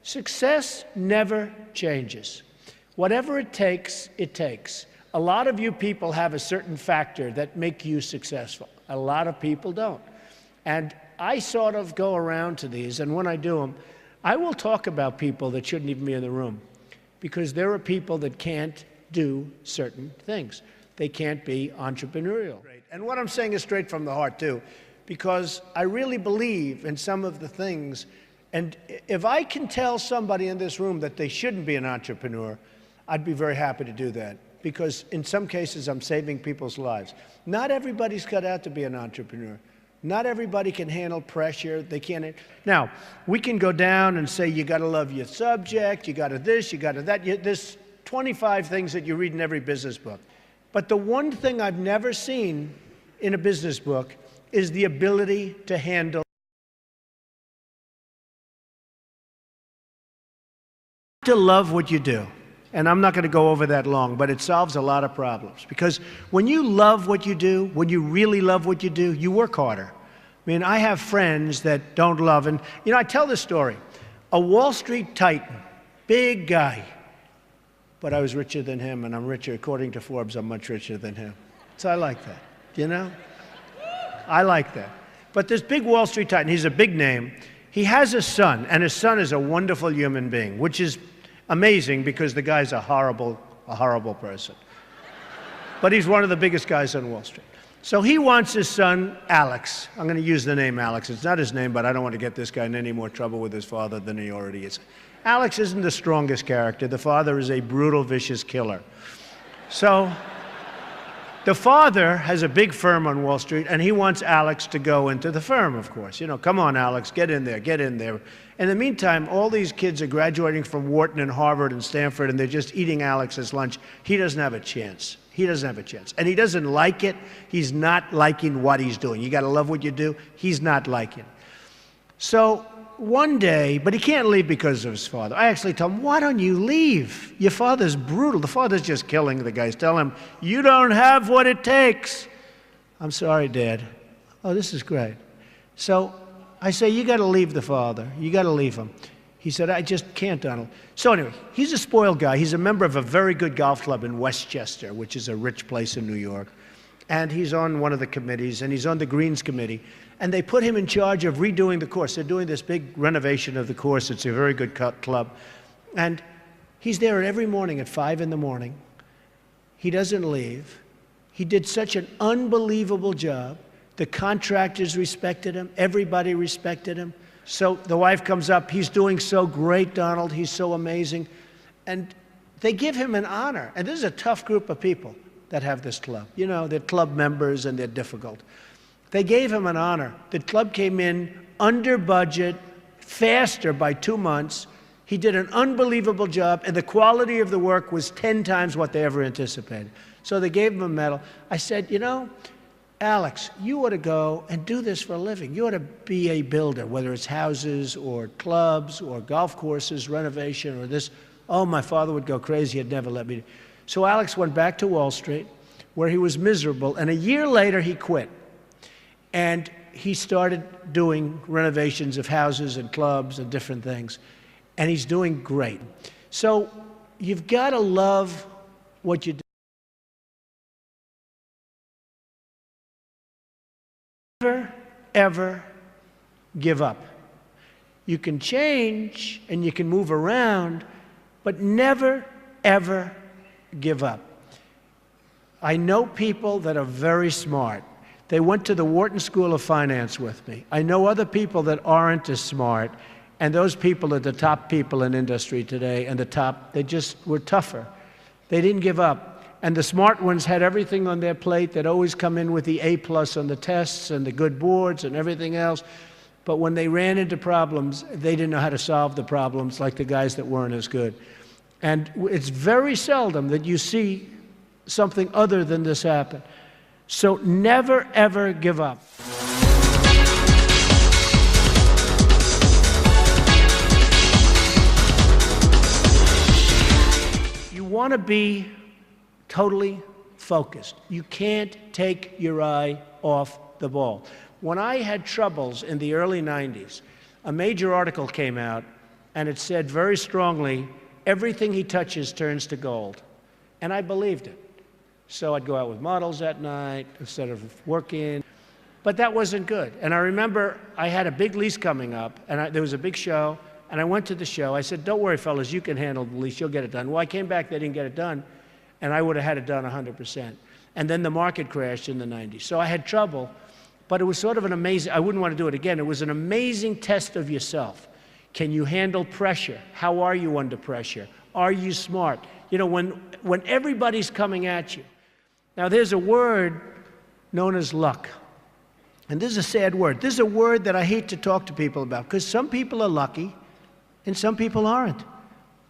Success never changes. Whatever it takes, it takes. A lot of you people have a certain factor that make you successful. A lot of people don't. And I sort of go around to these, and when I do them, I will talk about people that shouldn't even be in the room, because there are people that can't do certain things. They can't be entrepreneurial. And what I'm saying is straight from the heart, too, because I really believe in some of the things. And if I can tell somebody in this room that they shouldn't be an entrepreneur, I'd be very happy to do that, because in some cases I'm saving people's lives. Not everybody's cut out to be an entrepreneur. Not everybody can handle pressure. They can't. Now, we can go down and say you got to love your subject, you got to this, you got to that. There's 25 things that you read in every business book. But the one thing I've never seen in a business book is the ability to handle. To love what you do. And I'm not going to go over that long, but it solves a lot of problems. Because when you love what you do, when you really love what you do, you work harder. I mean, I have friends that don't love, and you know, I tell this story. A Wall Street titan, big guy, but I was richer than him, and I'm richer, according to Forbes, I'm much richer than him. So I like that, you know? I like that. But this big Wall Street titan, he's a big name. He has a son, and his son is a wonderful human being, which is amazing because the guy's a horrible person. But he's one of the biggest guys on Wall Street. So he wants his son, Alex. I'm going to use the name Alex. It's not his name, but I don't want to get this guy in any more trouble with his father than he already is. Alex isn't the strongest character. The father is a brutal, vicious killer. So the father has a big firm on Wall Street, and he wants Alex to go into the firm, of course. You know, come on, Alex, get in there, get in there. In the meantime, all these kids are graduating from Wharton and Harvard and Stanford, and they're just eating Alex's lunch. He doesn't have a chance. He doesn't have a chance. And he doesn't like it. He's not liking what he's doing. You got to love what you do. He's not liking it. So one day, but he can't leave because of his father. I actually told him, why don't you leave? Your father's brutal. The father's just killing the guys. Tell him, you don't have what it takes. I'm sorry, Dad. Oh, this is great. So I say, you got to leave the father. You got to leave him. He said, I just can't, Donald. So anyway, he's a spoiled guy. He's a member of a very good golf club in Westchester, which is a rich place in New York. And he's on one of the committees, and he's on the Greens Committee. And they put him in charge of redoing the course. They're doing this big renovation of the course. It's a very good club. And he's there every morning at 5 in the morning. He doesn't leave. He did such an unbelievable job. The contractors respected him. Everybody respected him. So the wife comes up. He's doing so great, Donald. He's so amazing. And they give him an honor. And this is a tough group of people that have this club. You know, they're club members and they're difficult. They gave him an honor. The club came in under budget, faster by 2 months. He did an unbelievable job, and the quality of the work was 10 times what they ever anticipated. So they gave him a medal. I said, you know, Alex, you ought to go and do this for a living. You ought to be a builder, whether it's houses or clubs or golf courses, renovation or this. Oh, my father would go crazy. He'd never let me. So Alex went back to Wall Street, where he was miserable, and a year later he quit. And he started doing renovations of houses and clubs and different things. And he's doing great. So you've got to love what you do. Never, ever give up. You can change and you can move around, but never, ever give up. I know people that are very smart. They went to the Wharton School of Finance with me. I know other people that aren't as smart, and those people are the top people in industry today, and they just were tougher. They didn't give up. And the smart ones had everything on their plate. They'd always come in with the A+ on the tests and the good boards and everything else. But when they ran into problems, they didn't know how to solve the problems like the guys that weren't as good. And it's very seldom that you see something other than this happen. So never, ever give up. You want to be totally focused. You can't take your eye off the ball. When I had troubles in the early 90s, a major article came out, and it said very strongly, everything he touches turns to gold. And I believed it. So I'd go out with models at night instead of working. But that wasn't good. And I remember I had a big lease coming up, and there was a big show, and I went to the show. I said, don't worry, fellas, you can handle the lease. You'll get it done. Well, I came back, they didn't get it done, and I would have had it done 100%. And then the market crashed in the 90s. So I had trouble, but it was sort of an amazing, I wouldn't want to do it again. It was an amazing test of yourself. Can you handle pressure? How are you under pressure? Are you smart? You know, when everybody's coming at you. Now, there's a word known as luck. And this is a sad word. This is a word that I hate to talk to people about, because some people are lucky and some people aren't.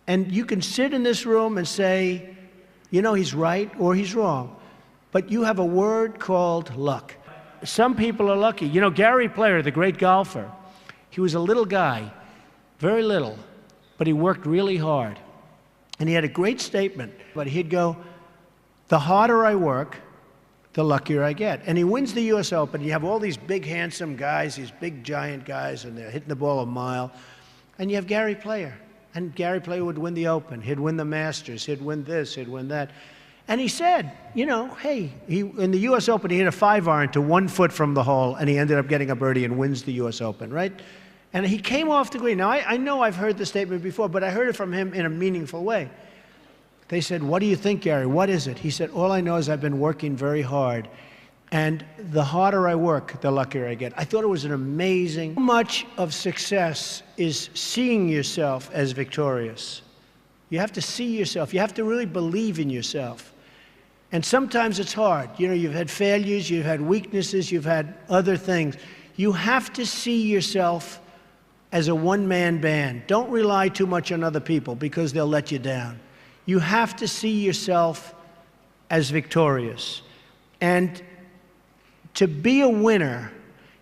And you can sit in this room and say, you know, he's right or he's wrong. But you have a word called luck. Some people are lucky. You know, Gary Player, the great golfer, he was a little guy, very little, but he worked really hard. And he had a great statement, but he'd go, the harder I work, the luckier I get. And he wins the US Open. You have all these big, handsome guys, these big, giant guys, and they're hitting the ball a mile. And you have Gary Player. And Gary Player would win the Open. He'd win the Masters. He'd win this. He'd win that. And he said, you know, hey, in the US Open, he hit a 5-iron to 1 foot from the hole, and he ended up getting a birdie and wins the US Open, right? And he came off the green. Now, I know I've heard the statement before, but I heard it from him in a meaningful way. They said, what do you think, Gary? What is it? He said, all I know is I've been working very hard. And the harder I work, the luckier I get. I thought it was an amazing. So much of success is seeing yourself as victorious. You have to see yourself. You have to really believe in yourself. And sometimes it's hard. You know, you've had failures, you've had weaknesses, you've had other things. You have to see yourself as a one-man band. Don't rely too much on other people because they'll let you down. You have to see yourself as victorious. And to be a winner,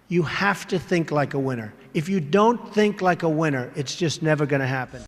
you have to think like a winner. If you don't think like a winner, it's just never going to happen.